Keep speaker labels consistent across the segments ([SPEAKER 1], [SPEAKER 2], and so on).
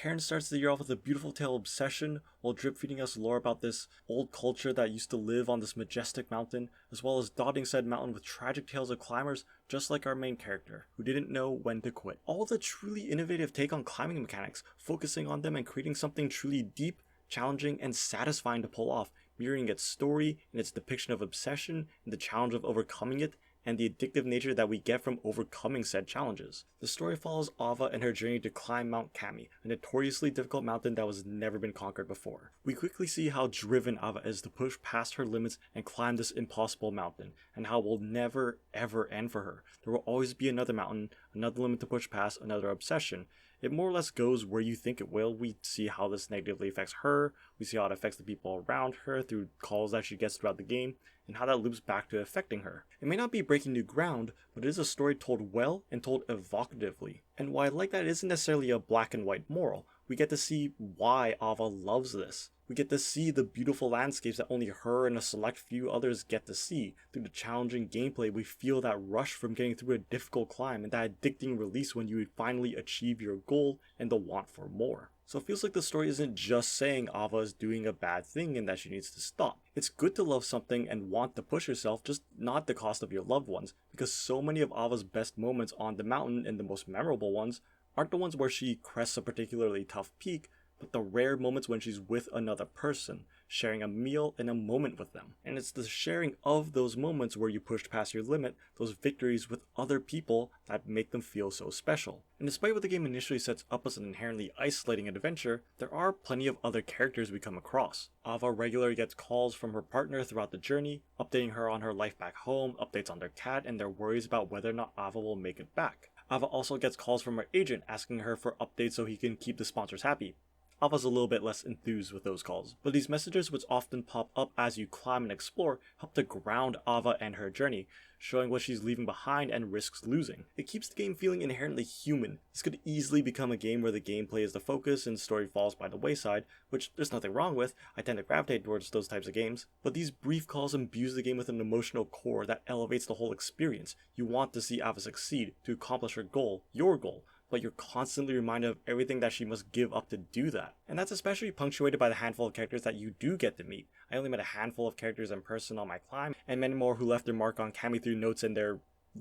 [SPEAKER 1] Cairn starts the year off with a beautiful tale of obsession, while drip feeding us lore about this old culture that used to live on this majestic mountain, as well as dotting said mountain with tragic tales of climbers just like our main character, who didn't know when to quit. All with a truly innovative take on climbing mechanics, focusing on them and creating something truly deep, challenging, and satisfying to pull off, mirroring its story and its depiction of obsession and the challenge of overcoming it, and the addictive nature that we get from overcoming said challenges. The story follows Ava and her journey to climb Mount Kami, a notoriously difficult mountain that was never been conquered before. We quickly see how driven Ava is to push past her limits and climb this impossible mountain, and how it will never ever end for her. There will always be another mountain, another limit to push past, another obsession. It more or less goes where you think it will. We see how this negatively affects her, we see how it affects the people around her through calls that she gets throughout the game, and how that loops back to affecting her. It may not be breaking new ground, but it is a story told well and told evocatively. And why I like that, it isn't necessarily a black and white moral. We get to see why Ava loves this. We get to see the beautiful landscapes that only her and a select few others get to see. Through the challenging gameplay, we feel that rush from getting through a difficult climb and that addicting release when you finally achieve your goal and the want for more. So it feels like the story isn't just saying Ava is doing a bad thing and that she needs to stop. It's good to love something and want to push yourself, just not at the cost of your loved ones, because so many of Ava's best moments on the mountain and the most memorable ones aren't the ones where she crests a particularly tough peak, but the rare moments when she's with another person, sharing a meal and a moment with them. And it's the sharing of those moments where you pushed past your limit, those victories with other people, that make them feel so special. And despite what the game initially sets up as an inherently isolating adventure, there are plenty of other characters we come across. Ava regularly gets calls from her partner throughout the journey, updating her on her life back home, updates on their cat, and their worries about whether or not Ava will make it back. Ava also gets calls from her agent asking her for updates so he can keep the sponsors happy. Ava's a little bit less enthused with those calls, but these messages, which often pop up as you climb and explore, help to ground Ava and her journey, showing what she's leaving behind and risks losing. It keeps the game feeling inherently human. This could easily become a game where the gameplay is the focus and story falls by the wayside, which there's nothing wrong with. I tend to gravitate towards those types of games, but these brief calls imbue the game with an emotional core that elevates the whole experience. You want to see Ava succeed, to accomplish her goal, your goal, but you're constantly reminded of everything that she must give up to do that. And that's especially punctuated by the handful of characters that you do get to meet. I only met a handful of characters in person on my climb, and many more who left their mark on Kami through notes and their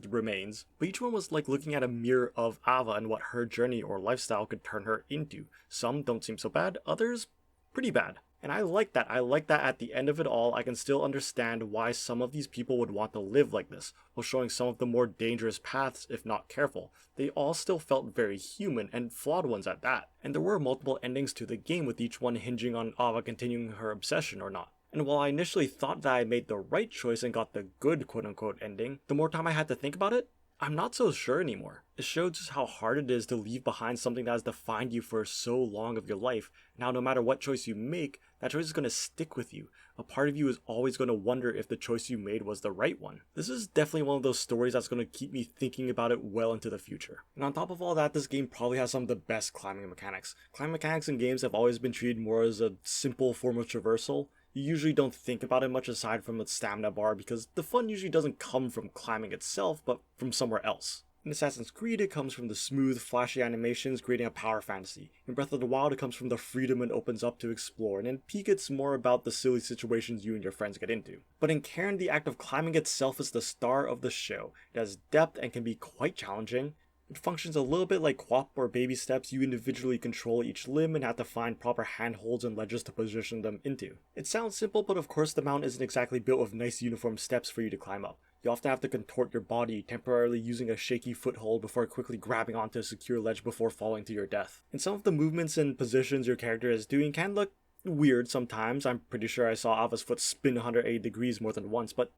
[SPEAKER 1] remains. But each one was like looking at a mirror of Ava and what her journey or lifestyle could turn her into. Some don't seem so bad, others pretty bad. And I like that. I like that at the end of it all, I can still understand why some of these people would want to live like this, while showing some of the more dangerous paths if not careful. They all still felt very human, and flawed ones at that. And there were multiple endings to the game, with each one hinging on Ava continuing her obsession or not. And while I initially thought that I made the right choice and got the good quote-unquote ending, the more time I had to think about it, I'm not so sure anymore. It showed just how hard it is to leave behind something that has defined you for so long of your life, and how no matter what choice you make, that choice is going to stick with you. A part of you is always going to wonder if the choice you made was the right one. This is definitely one of those stories that's going to keep me thinking about it well into the future. And on top of all that, this game probably has some of the best climbing mechanics. Climbing mechanics in games have always been treated more as a simple form of traversal. You usually don't think about it much aside from the stamina bar, because the fun usually doesn't come from climbing itself, but from somewhere else. In Assassin's Creed, it comes from the smooth, flashy animations creating a power fantasy. In Breath of the Wild, it comes from the freedom it opens up to explore, and in Peak, it's more about the silly situations you and your friends get into. But in Cairn, the act of climbing itself is the star of the show. It has depth and can be quite challenging. It functions a little bit like QWOP or baby steps. You individually control each limb and have to find proper handholds and ledges to position them into. It sounds simple, but of course the mountain isn't exactly built with nice uniform steps for you to climb up. You often have to contort your body, temporarily using a shaky foothold before quickly grabbing onto a secure ledge before falling to your death. And some of the movements and positions your character is doing can look weird sometimes. I'm pretty sure I saw Ava's foot spin 180 degrees more than once, but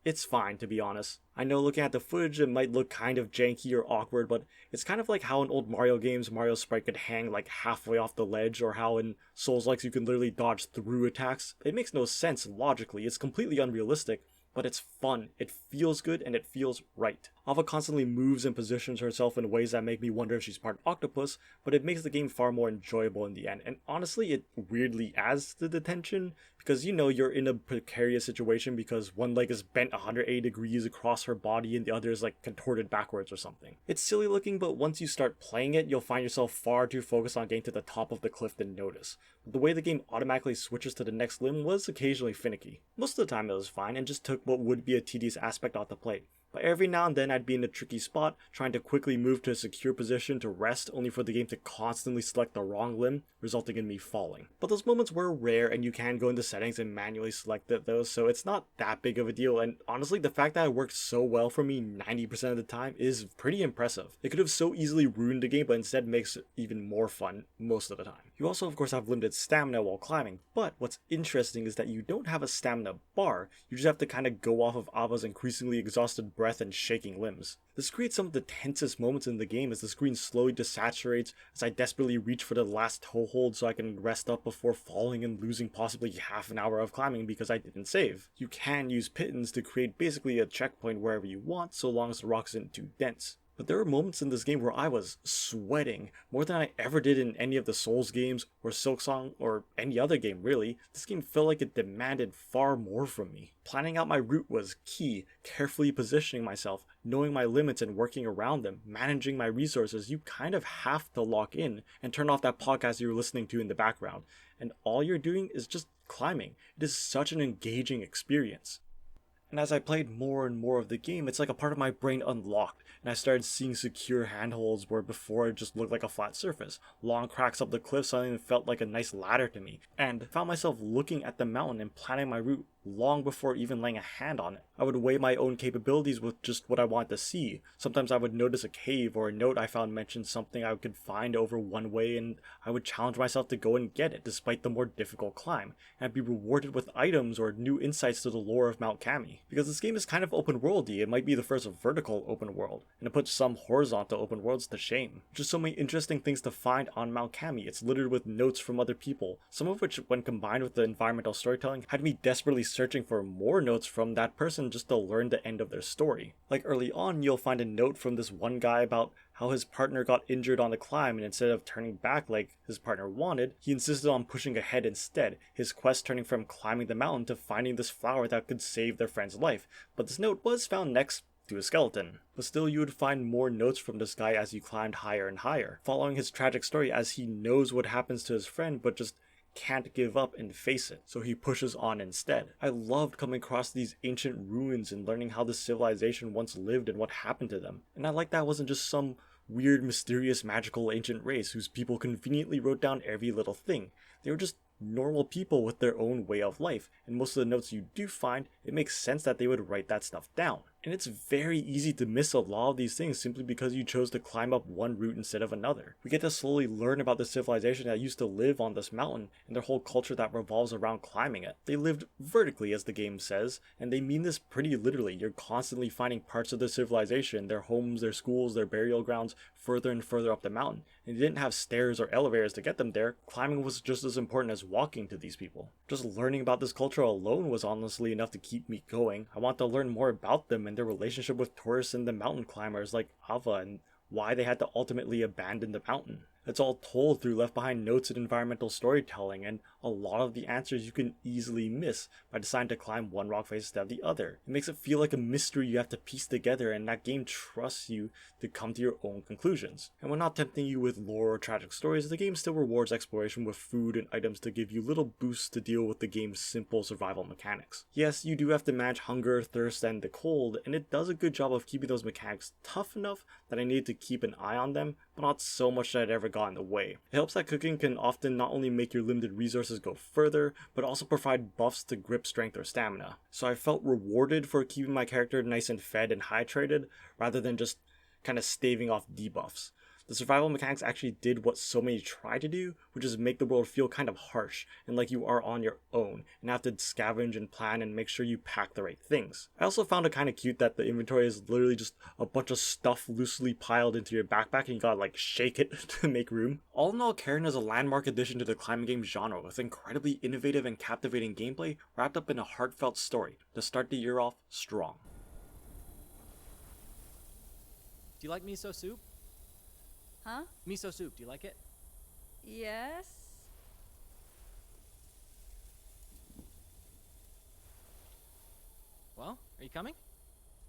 [SPEAKER 1] it's fine, to be honest. I know looking at the footage it might look kind of janky or awkward, but it's kind of like how in old Mario games Mario's sprite could hang like halfway off the ledge, or how in Souls-likes you can literally dodge through attacks. It makes no sense logically, it's completely unrealistic, but it's fun, it feels good, and it feels right. Ava constantly moves and positions herself in ways that make me wonder if she's part octopus, but it makes the game far more enjoyable in the end. And honestly, it weirdly adds to the tension, because you're in a precarious situation because one leg is bent 180 degrees across her body and the other is like contorted backwards or something. It's silly looking, but once you start playing it, you'll find yourself far too focused on getting to the top of the cliff to notice. But the way the game automatically switches to the next limb was occasionally finicky. Most of the time it was fine and just took what would be a tedious aspect off the plate. But every now and then I'd be in a tricky spot, trying to quickly move to a secure position to rest, only for the game to constantly select the wrong limb, resulting in me falling. But those moments were rare, and you can go into settings and manually select those, so it's not that big of a deal, and honestly the fact that it worked so well for me 90% of the time is pretty impressive. It could have so easily ruined the game, but instead makes it even more fun most of the time. You also of course have limited stamina while climbing, but what's interesting is that you don't have a stamina bar, you just have to kind of go off of Ava's increasingly exhausted breath and shaking limbs. This creates some of the tensest moments in the game as the screen slowly desaturates as I desperately reach for the last toehold so I can rest up before falling and losing possibly half an hour of climbing because I didn't save. You can use pittons to create basically a checkpoint wherever you want so long as the rock isn't too dense. But there were moments in this game where I was sweating more than I ever did in any of the Souls games or Silksong or any other game really. This game felt like it demanded far more from me. Planning out my route was key, carefully positioning myself, knowing my limits and working around them, managing my resources. You kind of have to lock in and turn off that podcast you're listening to in the background. And all you're doing is just climbing. It is such an engaging experience. And as I played more and more of the game, it's like a part of my brain unlocked, and I started seeing secure handholds where before it just looked like a flat surface. Long cracks up the cliff suddenly felt like a nice ladder to me, and found myself looking at the mountain and planning my route long before even laying a hand on it. I would weigh my own capabilities with just what I wanted to see. Sometimes I would notice a cave or a note I found mentioned something I could find over one way, and I would challenge myself to go and get it despite the more difficult climb, and I'd be rewarded with items or new insights to the lore of Mount Kami. Because this game is kind of open worldy, it might be the first vertical open world, and it puts some horizontal open worlds to shame. Just so many interesting things to find on Mount Kami. It's littered with notes from other people, some of which when combined with the environmental storytelling had me desperately searching for more notes from that person just to learn the end of their story. Like early on, you'll find a note from this one guy about how his partner got injured on the climb, and instead of turning back like his partner wanted, he insisted on pushing ahead instead, his quest turning from climbing the mountain to finding this flower that could save their friend's life. But this note was found next to a skeleton. But still, you would find more notes from this guy as you climbed higher and higher, following his tragic story as he knows what happens to his friend but just can't give up and face it, so he pushes on instead. I loved coming across these ancient ruins and learning how this civilization once lived and what happened to them. And I like that wasn't just some weird, mysterious, magical ancient race whose people conveniently wrote down every little thing. They were just normal people with their own way of life, and most of the notes you do find, it makes sense that they would write that stuff down. And it's very easy to miss a lot of these things simply because you chose to climb up one route instead of another. We get to slowly learn about the civilization that used to live on this mountain and their whole culture that revolves around climbing it. They lived vertically, as the game says, and they mean this pretty literally. You're constantly finding parts of the civilization, their homes, their schools, their burial grounds, further and further up the mountain. And they didn't have stairs or elevators to get them there. Climbing was just as important as walking to these people. Just learning about this culture alone was honestly enough to keep me going. I want to learn more about them and their relationship with tourists and the mountain climbers like Ava, and why they had to ultimately abandon the mountain. It's all told through left behind notes and environmental storytelling, and a lot of the answers you can easily miss by deciding to climb one rock face instead of the other. It makes it feel like a mystery you have to piece together, and that game trusts you to come to your own conclusions. And when not tempting you with lore or tragic stories, the game still rewards exploration with food and items to give you little boosts to deal with the game's simple survival mechanics. Yes, you do have to manage hunger, thirst, and the cold, and it does a good job of keeping those mechanics tough enough that I needed to keep an eye on them, but not so much that it ever got in the way. It helps that cooking can often not only make your limited resources go further, but also provide buffs to grip strength or stamina. So I felt rewarded for keeping my character nice and fed and hydrated, rather than just kind of staving off debuffs. The survival mechanics actually did what so many try to do, which is make the world feel kind of harsh and like you are on your own and have to scavenge and plan and make sure you pack the right things. I also found it kind of cute that the inventory is literally just a bunch of stuff loosely piled into your backpack and you gotta like shake it to make room. All in all, Cairn is a landmark addition to the climbing game genre with incredibly innovative and captivating gameplay wrapped up in a heartfelt story to start the year off strong.
[SPEAKER 2] Do you like miso soup?
[SPEAKER 3] Huh?
[SPEAKER 2] Miso soup, do you like it?
[SPEAKER 3] Yes?
[SPEAKER 2] Well, are you coming?